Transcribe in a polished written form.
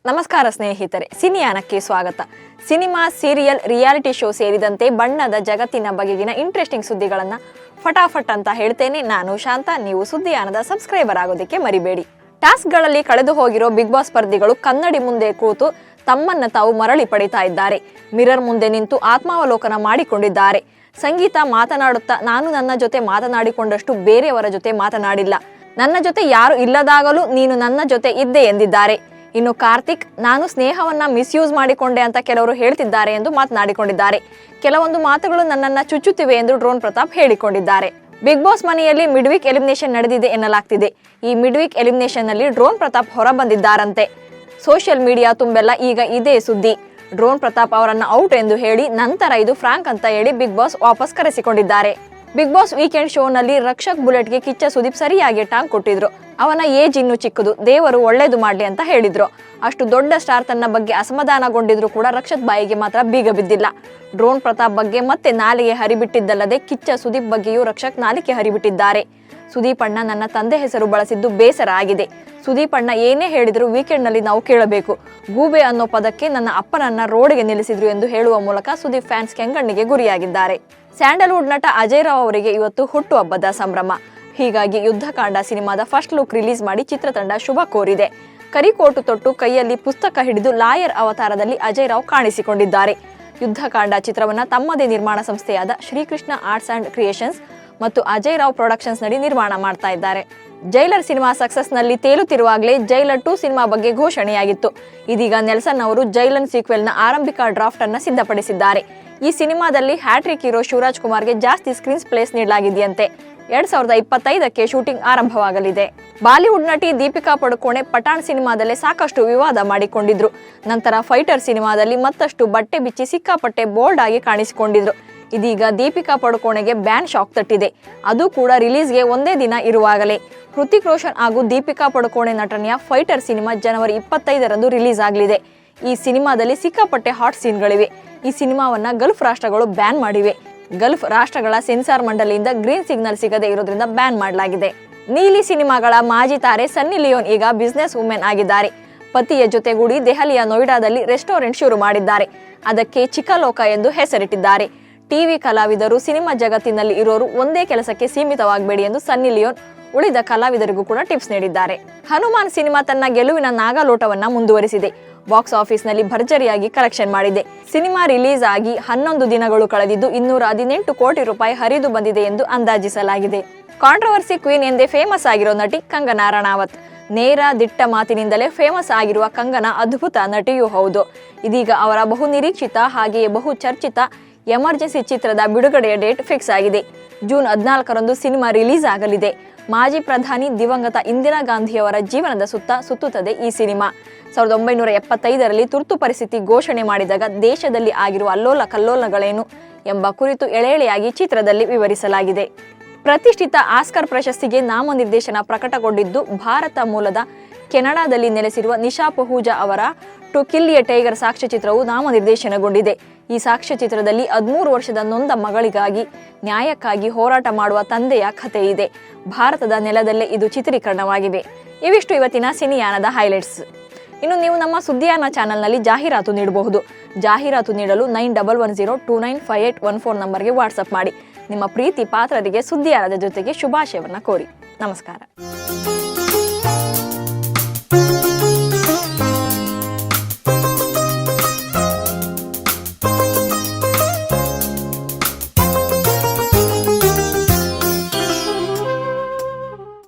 ನಮಸ್ಕಾರ ಸ್ನೇಹಿತರೆ, ಸಿನಿಯಾನಕ್ಕೆ ಸ್ವಾಗತ. ಸಿನಿಮಾ, ಸೀರಿಯಲ್, ರಿಯಾಲಿಟಿ ಶೋ ಸೇರಿದಂತೆ ಬಣ್ಣದ ಜಗತ್ತಿನ ಬಗೆಗಿನ ಇಂಟ್ರೆಸ್ಟಿಂಗ್ ಸುದ್ದಿಗಳನ್ನು ಫಟಾಫಟ್ ಅಂತ ಹೇಳ್ತೇನೆ. ನಾನು ಶಾಂತ. ನೀವು ಸುದ್ದಿಯಾನದ ಸಬ್ಸ್ಕ್ರೈಬರ್ ಆಗೋದಕ್ಕೆ ಮರಿಬೇಡಿ. ಟಾಸ್ಕ್ಗಳಲ್ಲಿ ಕಳೆದು ಹೋಗಿರೋ ಬಿಗ್ ಬಾಸ್ ಸ್ಪರ್ಧಿಗಳು ಕನ್ನಡಿ ಮುಂದೆ ಕೂತು ತಮ್ಮನ್ನ ತಾವು ಮರಳಿ ಪಡಿತಾ ಇದ್ದಾರೆ. ಮಿರರ್ ಮುಂದೆ ನಿಂತು ಆತ್ಮಾವಲೋಕನ ಮಾಡಿಕೊಂಡಿದ್ದಾರೆ. ಸಂಗೀತ ಮಾತನಾಡುತ್ತಾ, ನಾನು ನನ್ನ ಜೊತೆ ಮಾತನಾಡಿಕೊಂಡಷ್ಟು ಬೇರೆಯವರ ಜೊತೆ ಮಾತನಾಡಿಲ್ಲ. ನನ್ನ ಜೊತೆ ಯಾರು ಇಲ್ಲದಾಗಲೂ ನೀನು ನನ್ನ ಜೊತೆ ಇದ್ದೆ ಎಂದಿದ್ದಾರೆ. ಇನ್ನು ಕಾರ್ತಿಕ್, ನಾನು ಸ್ನೇಹವನ್ನ ಮಿಸ್ಯೂಸ್ ಮಾಡಿಕೊಂಡೆ ಅಂತ ಕೆಲವರು ಹೇಳ್ತಿದ್ದಾರೆ ಎಂದು ಮಾತನಾಡಿಕೊಂಡಿದ್ದಾರೆ. ಕೆಲವೊಂದು ಮಾತುಗಳು ನನ್ನನ್ನ ಚುಚ್ಚುತ್ತಿವೆ ಎಂದು ಡ್ರೋನ್ ಪ್ರತಾಪ್ ಹೇಳಿಕೊಂಡಿದ್ದಾರೆ. ಬಿಗ್ ಬಾಸ್ ಮನೆಯಲ್ಲಿ ಮಿಡ್ ವೀಕ್ ಎಲಿಮಿನೇಷನ್ ನಡೆದಿದೆ ಎನ್ನಲಾಗ್ತಿದೆ. ಈ ಮಿಡ್ ವೀಕ್ ಎಲಿಮಿನೇಷನ್ ನಲ್ಲಿ ಡ್ರೋನ್ ಪ್ರತಾಪ್ ಹೊರ ಬಂದಿದ್ದಾರಂತೆ. ಸೋಷಿಯಲ್ ಮೀಡಿಯಾ ತುಂಬೆಲ್ಲ ಈಗ ಇದೇ ಸುದ್ದಿ. ಡ್ರೋನ್ ಪ್ರತಾಪ್ ಅವರನ್ನ ಔಟ್ ಎಂದು ಹೇಳಿ ನಂತರ ಇದು ಫ್ರಾಂಕ್ ಅಂತ ಹೇಳಿ ಬಿಗ್ ಬಾಸ್ ವಾಪಸ್ ಕರೆಸಿಕೊಂಡಿದ್ದಾರೆ. ಬಿಗ್ ಬಾಸ್ ವೀಕೆಂಡ್ ಶೋ ನಲ್ಲಿ ರಕ್ಷಕ್ ಬುಲೆಟ್ಗೆ ಕಿಚ್ಚ ಸುದೀಪ್ ಸರಿಯಾಗಿ ಟಾಂಗ್ ಕೊಟ್ಟಿದ್ರು. ಅವನ ಏಜ್ ಇನ್ನೂ ಚಿಕ್ಕದು, ದೇವರು ಒಳ್ಳೇದು ಮಾಡ್ಲಿ ಅಂತ ಹೇಳಿದ್ರು. ಅಷ್ಟು ದೊಡ್ಡ ಸ್ಟಾರ್ ತನ್ನ ಬಗ್ಗೆ ಅಸಮಾಧಾನಗೊಂಡಿದ್ರು ಕೂಡ ರಕ್ಷಕ್ ಬಾಯಿಗೆ ಮಾತ್ರ ಬೀಗ ಬಿದ್ದಿಲ್ಲ. ಡ್ರೋನ್ ಪ್ರತಾಪ್ ಬಗ್ಗೆ ಮತ್ತೆ ನಾಲಿಗೆ ಹರಿಬಿಟ್ಟಿದ್ದಲ್ಲದೆ ಕಿಚ್ಚ ಸುದೀಪ್ ಬಗ್ಗೆಯೂ ರಕ್ಷಕ್ ನಾಲಿಗೆ ಹರಿಬಿಟ್ಟಿದ್ದಾರೆ. ಸುದೀಪ್ ಅಣ್ಣ, ನನ್ನ ತಂದೆ ಹೆಸರು ಬಳಸಿದ್ದು ಬೇಸರ ಆಗಿದೆ. ಸುದೀಪ್ ಅಣ್ಣ ಏನೇ ಹೇಳಿದ್ರು ವೀಕೆಂಡ್ ನಲ್ಲಿ ನಾವು ಕೇಳಬೇಕು. ಗೂಬೆ ಅನ್ನೋ ಪದಕ್ಕೆ ನನ್ನ ಅಪ್ಪನನ್ನ ರೋಡ್ಗೆ ನಿಲ್ಲಿಸಿದ್ರು ಎಂದು ಹೇಳುವ ಮೂಲಕ ಸುದೀಪ್ ಫ್ಯಾನ್ಸ್ ಕೆಂಗಣ್ಣಿಗೆ ಗುರಿಯಾಗಿದ್ದಾರೆ. ಸ್ಯಾಂಡಲ್ವುಡ್ ನಟ ಅಜಯ್ ರಾವ್ ಅವರಿಗೆ ಇವತ್ತು ಹುಟ್ಟುಹಬ್ಬದ ಸಂಭ್ರಮ. ಹೀಗಾಗಿ ಯುದ್ಧಕಾಂಡ ಸಿನಿಮಾದ ಫಸ್ಟ್ ಲುಕ್ ರಿಲೀಸ್ ಮಾಡಿ ಚಿತ್ರತಂಡ ಶುಭ ಕೋರಿದೆ. ಕರಿಕೋಟು ತೊಟ್ಟು ಕೈಯಲ್ಲಿ ಪುಸ್ತಕ ಹಿಡಿದು ಲಾಯರ್ ಅವತಾರದಲ್ಲಿ ಅಜಯ್ ರಾವ್ ಕಾಣಿಸಿಕೊಂಡಿದ್ದಾರೆ. ಯುದ್ಧಕಾಂಡ ಚಿತ್ರವನ್ನ ತಮ್ಮದೇ ನಿರ್ಮಾಣ ಸಂಸ್ಥೆಯಾದ ಶ್ರೀಕೃಷ್ಣ ಆರ್ಟ್ಸ್ ಅಂಡ್ ಕ್ರಿಯೇಷನ್ಸ್ ಮತ್ತು ಅಜಯ್ ರಾವ್ ಪ್ರೊಡಕ್ಷನ್ಸ್ ನಡಿ ನಿರ್ಮಾಣ ಮಾಡ್ತಾ ಇದ್ದಾರೆ. ಜೈಲರ್ ಸಿನಿಮಾ ಸಕ್ಸಸ್ ನಲ್ಲಿ ತೇಲುತ್ತಿರುವಾಗಲೇ ಜೈಲರ್ 2 ಸಿನಿಮಾ ಬಗ್ಗೆ ಘೋಷಣೆಯಾಗಿತ್ತು. ಇದೀಗ ನೆಲ್ಸನ್ ಅವರು ಜೈಲನ್ ಸೀಕ್ವೆಲ್ ನ ಆರಂಭಿಕ ಡ್ರಾಫ್ಟ್ ಅನ್ನ ಸಿದ್ಧಪಡಿಸಿದ್ದಾರೆ. ಈ ಸಿನಿಮಾದಲ್ಲಿ ಹ್ಯಾಟ್ರಿಕ್ ಹೀರೋ ಶಿವರಾಜ್ ಕುಮಾರ್ಗೆ ಜಾಸ್ತಿ ಸ್ಕ್ರೀನ್ ಪ್ಲೇಸ್ ನೀಡಲಾಗಿದೆಯಂತೆ. 2025ಕ್ಕೆ ಶೂಟಿಂಗ್ ಆರಂಭವಾಗಲಿದೆ. ಬಾಲಿವುಡ್ ನಟಿ ದೀಪಿಕಾ ಪಡುಕೋಣೆ ಪಠಾಣ್ ಸಿನಿಮಾದಲ್ಲೇ ಸಾಕಷ್ಟು ವಿವಾದ ಮಾಡಿಕೊಂಡಿದ್ರು. ನಂತರ ಫೈಟರ್ ಸಿನಿಮಾದಲ್ಲಿ ಮತ್ತಷ್ಟು ಬಟ್ಟೆ ಬಿಚ್ಚಿ ಸಿಕ್ಕಾಪಟ್ಟೆ ಬೋಲ್ಡ್ ಆಗಿ ಕಾಣಿಸಿಕೊಂಡಿದ್ರು. ಇದೀಗ ದೀಪಿಕಾ ಪಡುಕೋಣೆಗೆ ಬ್ಯಾನ್ ಶಾಕ್ ತಟ್ಟಿದೆ. ಅದು ಕೂಡ ರಿಲೀಸ್ಗೆ ಒಂದೇ ದಿನ ಇರುವಾಗಲೇ. ಹೃತಿಕ್ ರೋಷನ್ ಹಾಗೂ ದೀಪಿಕಾ ಪಡುಕೋಣೆ ನಟನೆಯ ಫೈಟರ್ ಸಿನಿಮಾ ಜನವರಿ 25ರಂದು ರಿಲೀಸ್ ಆಗಲಿದೆ. ಈ ಸಿನಿಮಾದಲ್ಲಿ ಸಿಕ್ಕಾಪಟ್ಟೆ ಹಾಟ್ ಸೀನ್ಗಳಿವೆ. ಈ ಸಿನಿಮಾವನ್ನ ಗಲ್ಫ್ ರಾಷ್ಟ್ರಗಳು ಬ್ಯಾನ್ ಮಾಡಿವೆ. ಗಲ್ಫ್ ರಾಷ್ಟ್ರಗಳ ಸೆನ್ಸಾರ್ ಮಂಡಳಿಯಿಂದ ಗ್ರೀನ್ ಸಿಗ್ನಲ್ ಸಿಗದೆ ಇರೋದ್ರಿಂದ ಬ್ಯಾನ್ ಮಾಡಲಾಗಿದೆ. ನೀಲಿ ಸಿನಿಮಾಗಳ ಮಾಜಿ ತಾರೆ ಸನ್ನಿ ಲಿಯೋನ್ ಈಗ ಬಿಸ್ನೆಸ್ ವುಮೆನ್ ಆಗಿದ್ದಾರೆ. ಪತಿಯ ಜೊತೆಗೂಡಿ ದೆಹಲಿಯ ನೋಯ್ಡಾದಲ್ಲಿ ರೆಸ್ಟೋರೆಂಟ್ ಶುರು ಮಾಡಿದ್ದಾರೆ. ಅದಕ್ಕೆ ಚಿಕಲೋಕ ಎಂದು ಹೆಸರಿಟ್ಟಿದ್ದಾರೆ. ಟಿವಿ ಕಲಾವಿದರು, ಸಿನಿಮಾ ಜಗತ್ತಿನಲ್ಲಿ ಇರೋರು ಒಂದೇ ಕೆಲಸಕ್ಕೆ ಸೀಮಿತವಾಗಬೇಡಿ ಎಂದು ಸನ್ನಿ ಲಿಯೋನ್ ಉಳಿದ ಕಲಾವಿದರಿಗೂ ಕೂಡ ಟಿಪ್ಸ್ ನೀಡಿದ್ದಾರೆ. ಹನುಮಾನ್ ಸಿನಿಮಾ ತನ್ನ ಗೆಲುವಿನ ನಾಗಾಲೋಟವನ್ನ ಮುಂದುವರಿಸಿದೆ. ಬಾಕ್ಸ್ ಆಫೀಸ್ ನಲ್ಲಿ ಭರ್ಜರಿಯಾಗಿ ಕಲೆಕ್ಷನ್ ಮಾಡಿದೆ. ಸಿನಿಮಾ ರಿಲೀಸ್ ಆಗಿ 11 ದಿನಗಳು ಕಳೆದಿದ್ದು 218 ಕೋಟಿ ರೂಪಾಯಿ ಹರಿದು ಬಂದಿದೆ ಎಂದು ಅಂದಾಜಿಸಲಾಗಿದೆ. ಕಾಂಟ್ರವರ್ಸಿ ಕ್ವೀನ್ ಎಂದೇ ಫೇಮಸ್ ಆಗಿರೋ ನಟಿ ಕಂಗನಾ ರನಾವತ್. ನೇರ ದಿಟ್ಟ ಮಾತಿನಿಂದಲೇ ಫೇಮಸ್ ಆಗಿರುವ ಕಂಗನಾ ಅದ್ಭುತ ನಟಿಯೂ ಹೌದು. ಇದೀಗ ಅವರ ಬಹು ನಿರೀಕ್ಷಿತ ಹಾಗೆಯೇ ಬಹು ಚರ್ಚಿತ ಎಮರ್ಜೆನ್ಸಿ ಚಿತ್ರದ ಬಿಡುಗಡೆಯ ಡೇಟ್ ಫಿಕ್ಸ್ ಆಗಿದೆ. ಜೂನ್ 14ರಂದು ಸಿನಿಮಾ ರಿಲೀಸ್ ಆಗಲಿದೆ. ಮಾಜಿ ಪ್ರಧಾನಿ ದಿವಂಗತ ಇಂದಿರಾ ಗಾಂಧಿಯವರ ಜೀವನದ ಸುತ್ತುತ್ತದೆ ಈ ಸಿನಿಮಾ. 1975ರಲ್ಲಿ ತುರ್ತು ಪರಿಸ್ಥಿತಿ ಘೋಷಣೆ ಮಾಡಿದಾಗ ದೇಶದಲ್ಲಿ ಆಗಿರುವ ಅಲ್ಲೋಲ ಕಲ್ಲೋಲಗಳೇನು ಎಂಬ ಕುರಿತು ಎಳೆಯಾಗಿ ಚಿತ್ರದಲ್ಲಿ ವಿವರಿಸಲಾಗಿದೆ. ಪ್ರತಿಷ್ಠಿತ ಆಸ್ಕರ್ ಪ್ರಶಸ್ತಿಗೆ ನಾಮನಿರ್ದೇಶನ ಪ್ರಕಟಗೊಂಡಿದ್ದು ಭಾರತ ಮೂಲದ ಕೆನಡಾದಲ್ಲಿ ನೆಲೆಸಿರುವ ನಿಶಾ ಪಹೂಜಾ ಅವರ ಟು ಕಿಲ್ ಎ ಟೈಗರ್ ಸಾಕ್ಷ್ಯಚಿತ್ರವು ನಾಮನಿರ್ದೇಶನಗೊಂಡಿದೆ. ಈ ಸಾಕ್ಷ್ಯಚಿತ್ರದಲ್ಲಿ 13 ವರ್ಷದ ನೊಂದ ಮಗಳಿಗಾಗಿ ನ್ಯಾಯಕ್ಕಾಗಿ ಹೋರಾಟ ಮಾಡುವ ತಂದೆಯ ಕಥೆ ಇದೆ. ಭಾರತದ ನೆಲದಲ್ಲೇ ಇದು ಚಿತ್ರೀಕರಣವಾಗಿವೆ. ಇವಿಷ್ಟು ಇವತ್ತಿನ ಸಿನಿಯಾನದ ಹೈಲೈಟ್ಸ್. ಇನ್ನು ನೀವು ನಮ್ಮ ಸುದ್ದಿಯಾನ ಚಾನೆಲ್ನಲ್ಲಿ ಜಾಹೀರಾತು ನೀಡಬಹುದು. ಜಾಹೀರಾತು ನೀಡಲು 9110295814 ನಂಬರ್ಗೆ ವಾಟ್ಸಪ್ ಮಾಡಿ. ನಿಮ್ಮ ಪ್ರೀತಿ ಪಾತ್ರರಿಗೆ ಸುದ್ದಿಯಾನದ ಜೊತೆಗೆ ಶುಭಾಶಯವನ್ನ ಕೋರಿ. ನಮಸ್ಕಾರ.